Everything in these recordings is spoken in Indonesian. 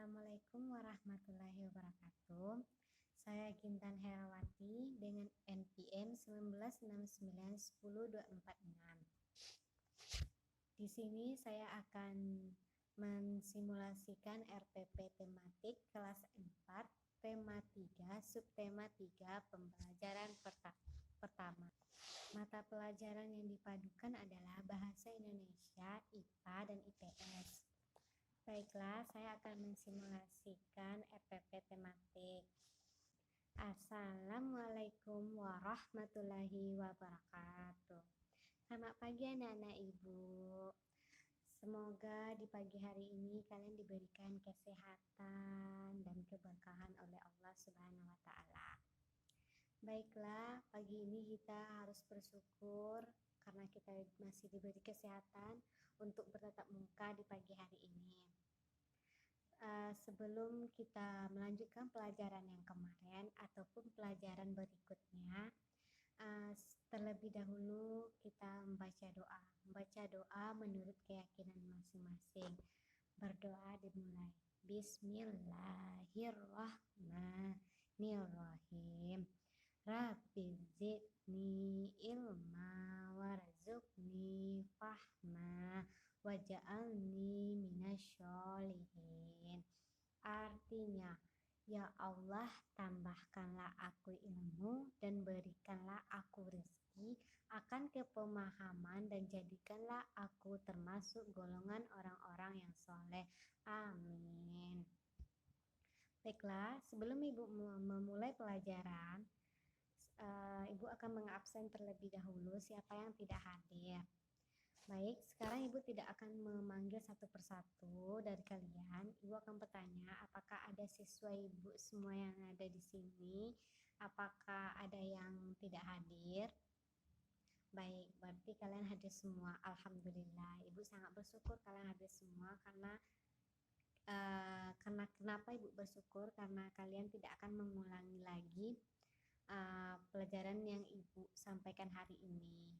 Assalamualaikum warahmatullahi wabarakatuh. Saya Gintan Herawati dengan NPM 1969102446. Di sini saya akan mensimulasikan RPP tematik kelas 4, tema 3, subtema 3, pembelajaran pertama. Mata pelajaran yang dipadukan adalah Bahasa Indonesia, IPA, dan IPS. Baiklah, saya akan mensimulasikan RPP tematik. Assalamualaikum warahmatullahi wabarakatuh. Selamat pagi anak-anak ibu. Semoga di pagi hari ini kalian diberikan kesehatan dan keberkahan oleh Allah Subhanahu wa Ta'ala. Baiklah, pagi ini kita harus bersyukur karena kita masih diberi kesehatan untuk bertatap muka di pagi hari ini. Sebelum kita melanjutkan pelajaran yang kemarin ataupun pelajaran berikutnya, terlebih dahulu kita membaca doa menurut keyakinan masing-masing. Berdoa dimulai. Bismillahirrahmanirrahim. Rabbi zidni ilma warzuqni fahma waj'alni minasyolihin. Artinya, ya Allah, tambahkanlah aku ilmu dan berikanlah aku rezeki akan kepemahaman dan jadikanlah aku termasuk golongan orang-orang yang soleh. Amin. Baiklah, sebelum ibu memulai pelajaran, ibu akan mengabsen terlebih dahulu siapa yang tidak hadir. Baik, sekarang ibu tidak akan memanggil satu persatu dari kalian. Ibu akan bertanya apakah ada siswa ibu semua yang ada di sini, apakah ada yang tidak hadir. Baik, berarti kalian hadir semua. Alhamdulillah, ibu sangat bersyukur kalian hadir semua karena kenapa ibu bersyukur? Karena kalian tidak akan mengulangi lagi pelajaran yang ibu sampaikan hari ini.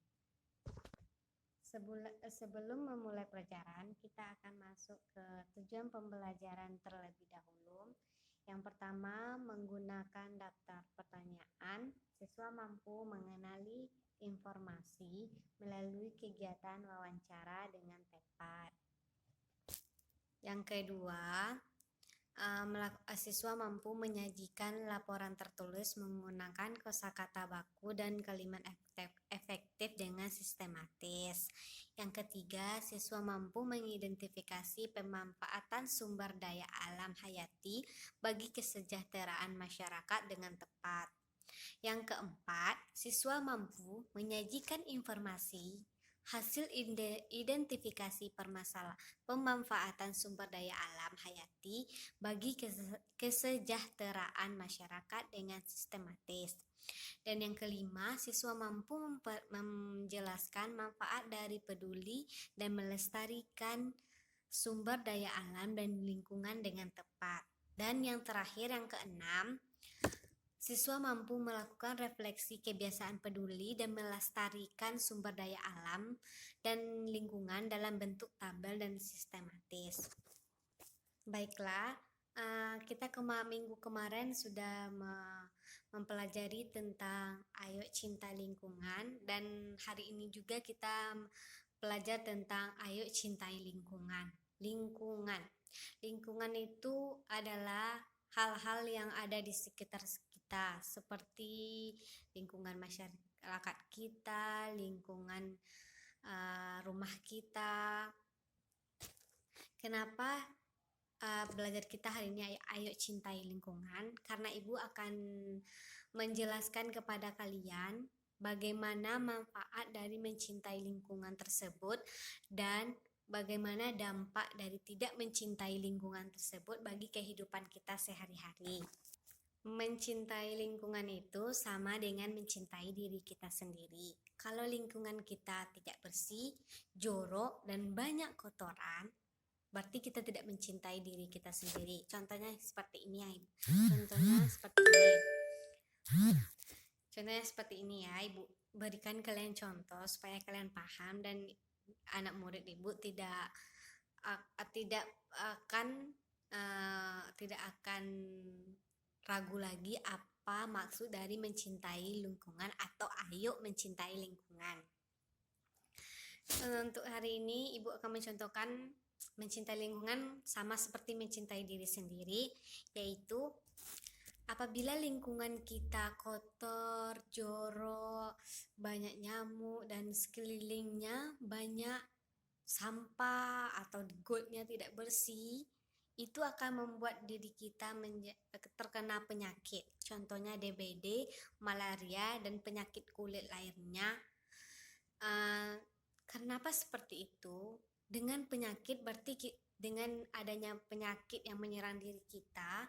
Sebelum memulai pelajaran, kita akan masuk ke tujuan pembelajaran terlebih dahulu. Yang pertama, menggunakan daftar pertanyaan. Siswa mampu mengenali informasi melalui kegiatan wawancara dengan tepat. Yang kedua, siswa mampu menyajikan laporan tertulis menggunakan kosakata baku dan kalimat efektif dengan sistematis. Yang ketiga, siswa mampu mengidentifikasi pemanfaatan sumber daya alam hayati bagi kesejahteraan masyarakat dengan tepat. Yang keempat, siswa mampu menyajikan informasi hasil identifikasi permasalahan pemanfaatan sumber daya alam hayati bagi kesejahteraan masyarakat dengan sistematis. Dan yang kelima, siswa mampu menjelaskan manfaat dari peduli dan melestarikan sumber daya alam dan lingkungan dengan tepat. Dan yang terakhir, yang keenam, siswa mampu melakukan refleksi kebiasaan peduli dan melestarikan sumber daya alam dan lingkungan dalam bentuk tabel dan sistematis. Baiklah, kita minggu kemarin sudah mempelajari tentang Ayo Cinta Lingkungan, dan hari ini juga kita belajar tentang Ayo Cintai Lingkungan. Lingkungan itu adalah hal-hal yang ada di sekitar kita, seperti lingkungan masyarakat kita, lingkungan rumah kita. Kenapa belajar kita hari ini ayo cintai lingkungan? Karena ibu akan menjelaskan kepada kalian bagaimana manfaat dari mencintai lingkungan tersebut dan bagaimana dampak dari tidak mencintai lingkungan tersebut bagi kehidupan kita sehari-hari. Mencintai lingkungan itu sama dengan mencintai diri kita sendiri. Kalau lingkungan kita tidak bersih, jorok, dan banyak kotoran, berarti kita tidak mencintai diri kita sendiri. Contohnya seperti ini ya, Ibu. Contohnya seperti ini ya, Ibu. Berikan kalian contoh supaya kalian paham dan anak murid Ibu tidak akan tidak akan ragu lagi apa maksud dari mencintai lingkungan atau ayo mencintai lingkungan. Untuk hari ini Ibu akan mencontohkan mencintai lingkungan sama seperti mencintai diri sendiri, yaitu apabila lingkungan kita kotor, jorok, banyak nyamuk dan sekelilingnya banyak sampah atau gotnya tidak bersih, itu akan membuat diri kita terkena penyakit. Contohnya DBD, malaria, dan penyakit kulit lainnya. Kenapa seperti itu? Dengan penyakit berarti dengan adanya penyakit yang menyerang diri kita,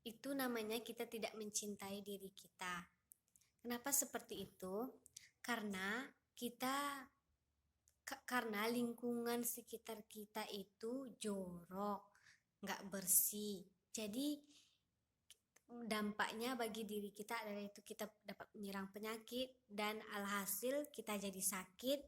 itu namanya kita tidak mencintai diri kita. Kenapa seperti itu? Karena lingkungan sekitar kita itu jorok, nggak bersih. Jadi dampaknya bagi diri kita adalah itu kita dapat menyerang penyakit dan alhasil kita jadi sakit.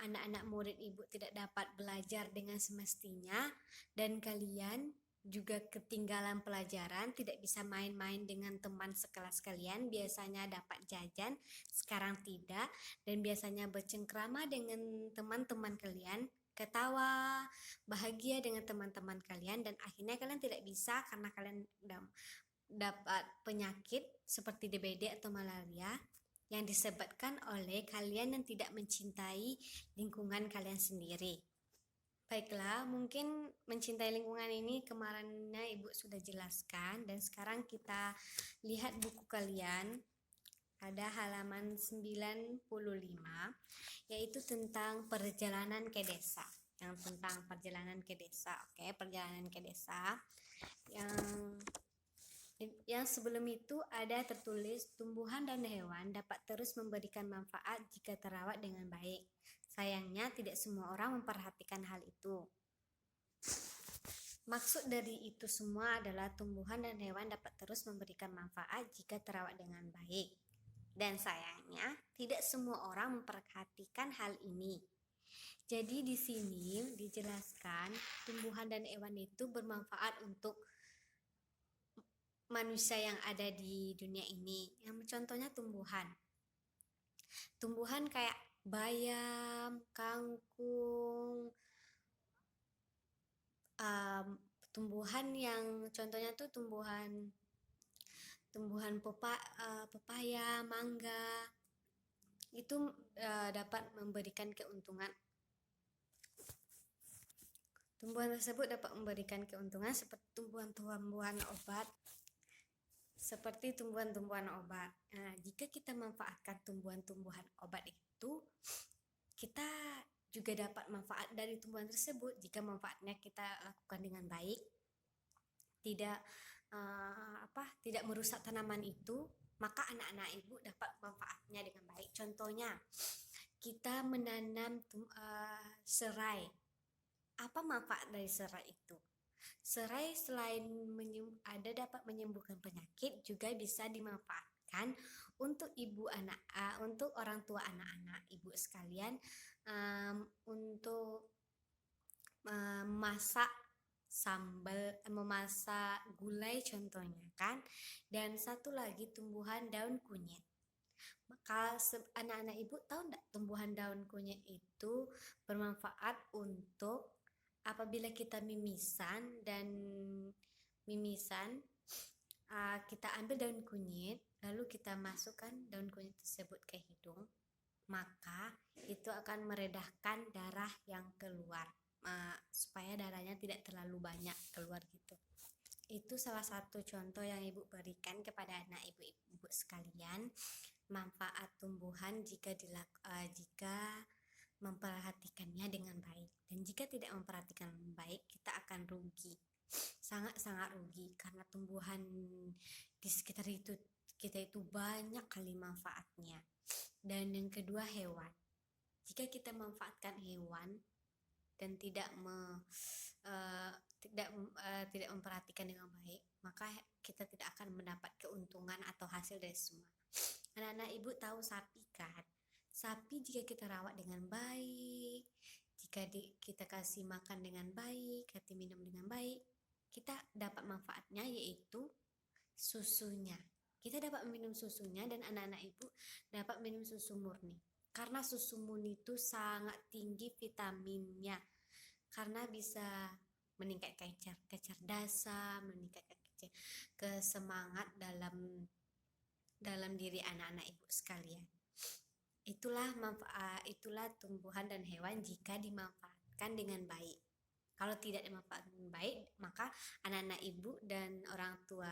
Anak-anak murid Ibu tidak dapat belajar dengan semestinya, dan kalian juga ketinggalan pelajaran, tidak bisa main-main dengan teman sekelas kalian. Biasanya dapat jajan, sekarang tidak, dan biasanya bercengkrama dengan teman-teman kalian, ketawa, bahagia dengan teman-teman kalian, dan akhirnya kalian tidak bisa karena kalian dapat penyakit seperti DBD atau malaria yang disebabkan oleh kalian yang tidak mencintai lingkungan kalian sendiri. Baiklah, mungkin mencintai lingkungan ini kemarinnya Ibu sudah jelaskan, dan sekarang kita lihat buku kalian. Ada halaman 95, yaitu tentang perjalanan ke desa. Yang tentang perjalanan ke desa. Oke, perjalanan ke desa. Yang sebelum itu ada tertulis tumbuhan dan hewan dapat terus memberikan manfaat jika terawat dengan baik. Sayangnya tidak semua orang memperhatikan hal itu. Maksud dari itu semua adalah tumbuhan dan hewan dapat terus memberikan manfaat jika terawat dengan baik. Dan sayangnya tidak semua orang memperhatikan hal ini. Jadi di sini dijelaskan tumbuhan dan hewan itu bermanfaat untuk manusia yang ada di dunia ini. Yang contohnya tumbuhan. Tumbuhan kayak bayam, kangkung, tumbuhan yang contohnya tuh tumbuhan pepaya, mangga, itu dapat memberikan keuntungan. Tumbuhan tersebut dapat memberikan keuntungan seperti tumbuhan-tumbuhan obat. Nah, jika kita manfaatkan tumbuhan-tumbuhan obat itu, kita juga dapat manfaat dari tumbuhan tersebut. Jika manfaatnya kita lakukan dengan baik, tidak merusak tanaman itu, maka anak-anak Ibu dapat manfaatnya dengan baik. Contohnya, kita menanam serai. Apa manfaat dari serai itu? Serai selain dapat menyembuhkan penyakit, juga bisa dimanfaatkan untuk untuk orang tua anak-anak Ibu sekalian, untuk memasak sambal, memasak gulai contohnya kan. Dan satu lagi tumbuhan daun kunyit. Maka anak-anak Ibu tahu enggak tumbuhan daun kunyit itu bermanfaat untuk apabila kita mimisan, kita ambil daun kunyit, lalu kita masukkan daun kunyit tersebut ke hidung, maka itu akan meredahkan darah yang keluar, supaya darahnya tidak terlalu banyak keluar gitu. Itu salah satu contoh yang Ibu berikan kepada anak Ibu sekalian, manfaat tumbuhan jika memperhatikannya dengan baik. Dan jika tidak memperhatikan baik, kita akan rugi, sangat-sangat rugi, karena tumbuhan di sekitar kita itu banyak kali manfaatnya. Dan yang kedua, hewan. Jika kita memanfaatkan hewan dan tidak memperhatikan dengan baik, maka kita tidak akan mendapat keuntungan atau hasil dari semua. Anak-anak Ibu tahu sapi kan? Sapi jika kita rawat dengan baik, jika kita kasih makan dengan baik, kasih minum dengan baik, kita dapat manfaatnya, yaitu susunya. Kita dapat minum susunya, dan anak-anak ibu dapat minum susu murni. Karena susu murni itu sangat tinggi vitaminnya, karena bisa meningkatkan kecerdasan, meningkatkan kesemangat dalam diri anak-anak ibu sekalian. Itulah tumbuhan dan hewan jika dimanfaatkan dengan baik. Kalau tidak dimanfaatkan dengan baik, maka anak-anak ibu dan orang tua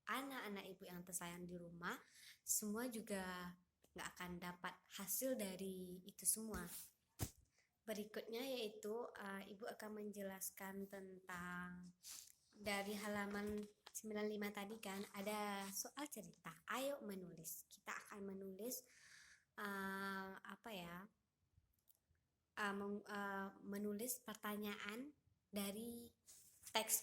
anak-anak ibu yang tersayang di rumah semua juga nggak akan dapat hasil dari itu semua. Berikutnya yaitu ibu akan menjelaskan tentang dari halaman 95 tadi kan ada soal cerita. Ayo menulis. Kita akan menulis menulis pertanyaan dari teks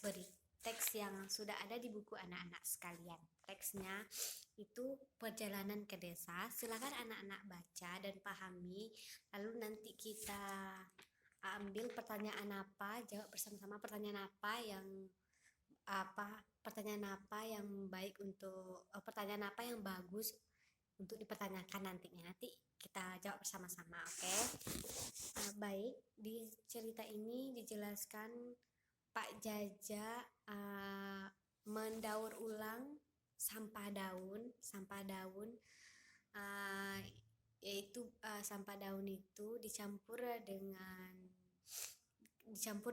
yang sudah ada di buku anak-anak sekalian. Teksnya itu perjalanan ke desa. Silakan anak-anak baca dan pahami. Lalu nanti kita ambil pertanyaan apa, jawab bersama-sama pertanyaan apa yang baik untuk pertanyaan apa yang bagus untuk dipertanyakan nantinya. Nanti kita jawab bersama-sama, oke? Baik, di cerita ini dijelaskan Pak Jaja mendaur ulang sampah daun, yaitu sampah daun itu dicampur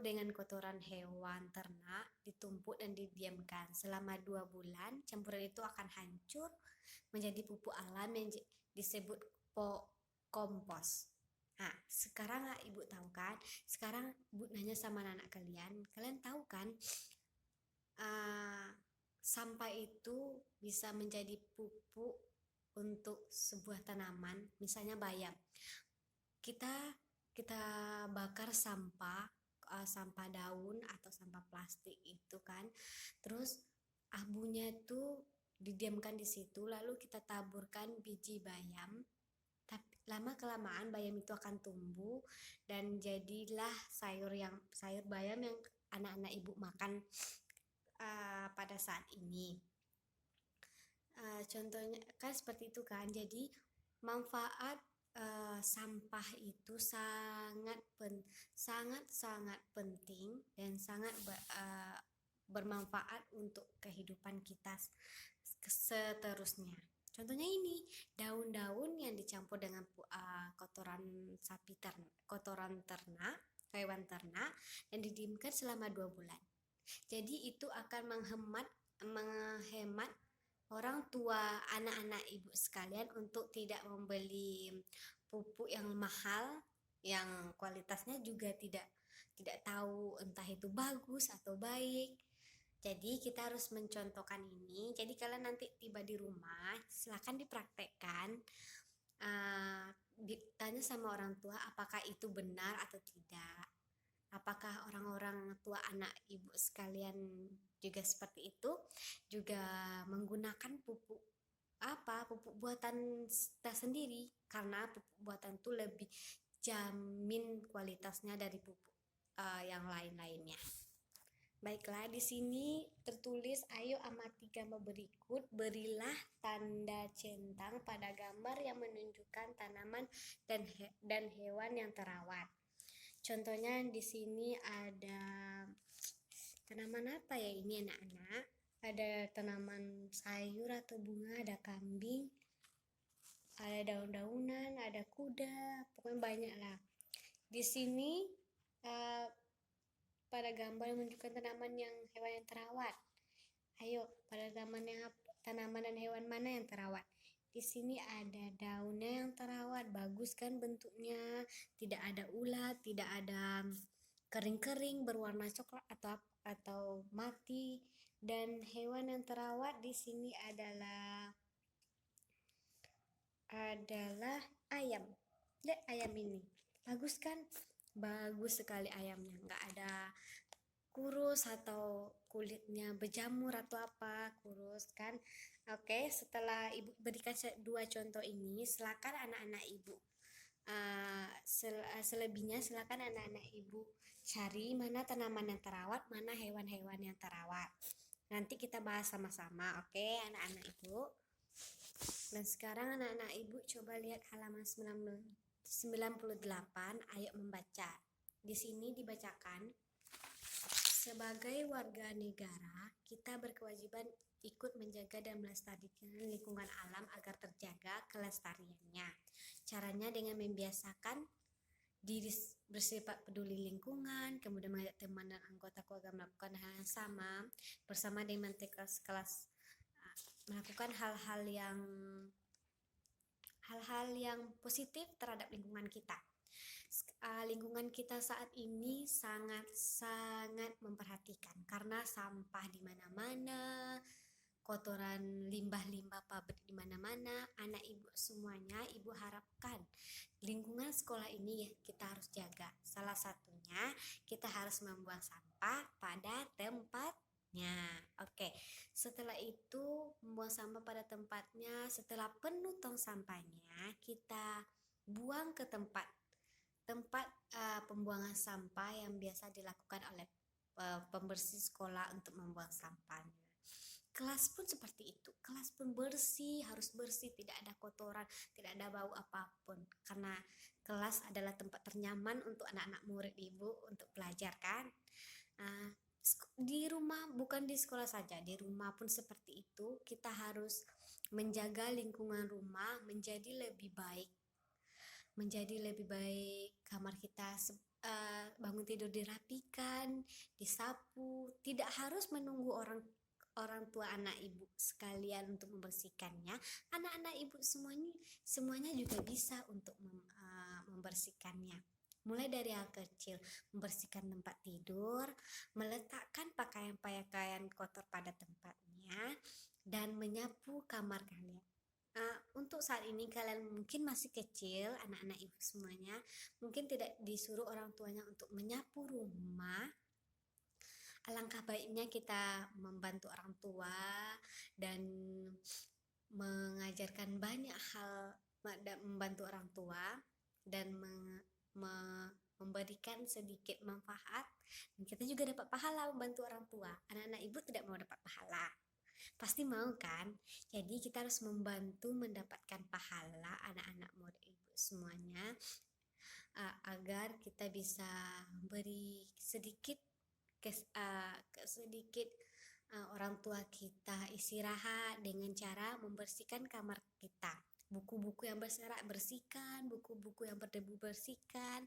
dengan kotoran hewan ternak, ditumpuk dan didiamkan selama 2 bulan. Campuran itu akan hancur menjadi pupuk alam yang disebut kompos. Nah, sekarang ibu tahu kan? Sekarang ibu nanya sama anak kalian tahu kan sampah itu bisa menjadi pupuk untuk sebuah tanaman, misalnya bayam. Kita bakar sampah daun atau sampah plastik itu kan, terus abunya itu didiamkan di situ, lalu kita taburkan biji bayam. Tapi lama kelamaan bayam itu akan tumbuh dan jadilah sayur bayam yang anak-anak ibu makan pada saat ini. Contohnya kan seperti itu kan. Jadi manfaat sampah itu sangat penting dan sangat bermanfaat untuk kehidupan kita seterusnya. Contohnya ini, daun-daun yang dicampur dengan kotoran ternak, hewan ternak, dan didiamkan selama 2 bulan. Jadi itu akan menghemat orang tua anak-anak ibu sekalian untuk tidak membeli pupuk yang mahal, yang kualitasnya juga tidak tahu entah itu bagus atau baik. Jadi kita harus mencontohkan ini. Jadi kalian nanti tiba di rumah, silakan dipraktekkan. Tanya sama orang tua apakah itu benar atau tidak. Apakah orang-orang tua anak ibu sekalian juga seperti itu, juga menggunakan pupuk buatan sendiri, karena pupuk buatan itu lebih jamin kualitasnya dari pupuk yang lain-lainnya. Baiklah, di sini tertulis, ayo amati gambar berikut, berilah tanda centang pada gambar yang menunjukkan tanaman dan hewan yang terawat. Contohnya di sini ada tanaman apa ya ini anak-anak? Ada tanaman sayur atau bunga, ada kambing, ada daun-daunan, ada kuda, pokoknya banyak lah. Di sini pada gambar yang menunjukkan tanaman yang hewan yang terawat. Ayo, pada tanaman dan hewan mana yang terawat? Di sini ada daunnya yang terawat, bagus kan bentuknya, tidak ada ulat, tidak ada kering-kering berwarna coklat atau mati. Dan hewan yang terawat di sini adalah ayam. Lihat ayam ini, bagus kan? Bagus sekali ayamnya, nggak ada kurus atau kulitnya berjamur atau apa, kurus kan? Oke, setelah ibu berikan 2 contoh ini, silakan anak-anak ibu Selebihnya silakan anak-anak ibu cari mana tanaman yang terawat, mana hewan-hewan yang terawat. Nanti kita bahas sama-sama, oke anak-anak ibu. Dan sekarang anak-anak ibu coba lihat halaman 98, ayat membaca. Di sini dibacakan, sebagai warga negara, kita berkewajiban ikut menjaga dan melestarikan lingkungan alam agar terjaga kelestariannya. Caranya dengan membiasakan diri bersifat peduli lingkungan, kemudian mengajak teman dan anggota keluarga melakukan hal yang sama, bersama dengan kelas melakukan hal-hal yang positif terhadap lingkungan kita. Lingkungan kita saat ini sangat memperhatikan karena sampah di mana-mana, kotoran limbah-limbah pabrik di mana-mana. Anak ibu semuanya, ibu harapkan lingkungan sekolah ini kita harus jaga. Salah satunya kita harus membuang sampah pada tempatnya. Oke, setelah itu membuang sampah pada tempatnya. Setelah penuh tong sampahnya, kita buang ke tempat pembuangan sampah yang biasa dilakukan oleh pembersih sekolah untuk membuang sampahnya. Kelas pun seperti itu, kelas pun bersih, harus bersih, tidak ada kotoran, tidak ada bau apapun, karena kelas adalah tempat ternyaman untuk anak-anak murid ibu untuk belajar kan. Di rumah, bukan di sekolah saja, di rumah pun seperti itu. Kita harus menjaga lingkungan rumah menjadi lebih baik, kamar kita bangun tidur dirapikan, disapu, tidak harus menunggu orang tua anak ibu sekalian untuk membersihkannya. Anak-anak ibu semuanya juga bisa untuk membersihkannya. Mulai dari hal kecil, membersihkan tempat tidur, meletakkan pakaian-pakaian kotor pada tempatnya, dan menyapu kamar kalian. Untuk saat ini kalian mungkin masih kecil, anak-anak ibu semuanya, mungkin tidak disuruh orang tuanya untuk menyapu rumah. Alangkah baiknya kita membantu orang tua dan mengajarkan banyak hal, membantu orang tua dan memberikan sedikit manfaat, dan kita juga dapat pahala membantu orang tua. Anak-anak ibu tidak mau dapat pahala? Pasti mau kan? Jadi kita harus membantu mendapatkan pahala anak-anak murid ibu semuanya, agar kita bisa beri sedikit orang tua kita istirahat dengan cara membersihkan kamar kita. Buku-buku yang berserak bersihkan, buku-buku yang berdebu bersihkan.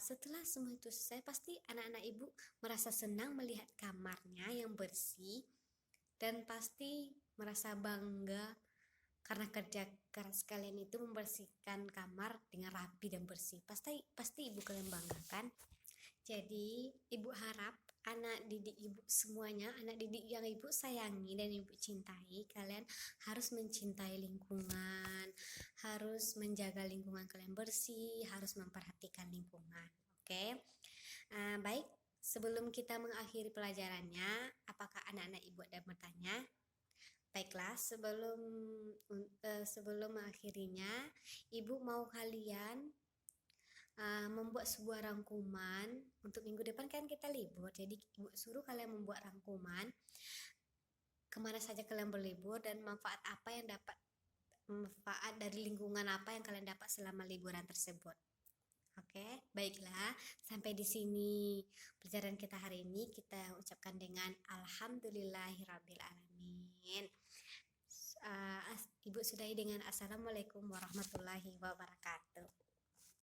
Setelah semua itu selesai, pasti anak-anak ibu merasa senang melihat kamarnya yang bersih, dan pasti merasa bangga karena kerja keras kalian itu membersihkan kamar dengan rapi dan bersih. Pasti ibu kalian banggakan. Jadi ibu harap anak didik ibu semuanya, anak didik yang ibu sayangi dan ibu cintai, kalian harus mencintai lingkungan, harus menjaga lingkungan kalian bersih, harus memperhatikan lingkungan. Oke? Baik, sebelum kita mengakhiri pelajarannya, apakah anak-anak ibu ada bertanya? Baiklah, sebelum mengakhirinya, ibu mau kalian membuat sebuah rangkuman. Untuk minggu depan kan kita libur, jadi ibu suruh kalian membuat rangkuman kemana saja kalian berlibur dan manfaat dari lingkungan apa yang kalian dapat selama liburan tersebut. Oke, baiklah, sampai di sini pelajaran kita hari ini. Kita ucapkan dengan alhamdulillahirrabbilalamin. Ibu sudahi dengan assalamualaikum warahmatullahi wabarakatuh.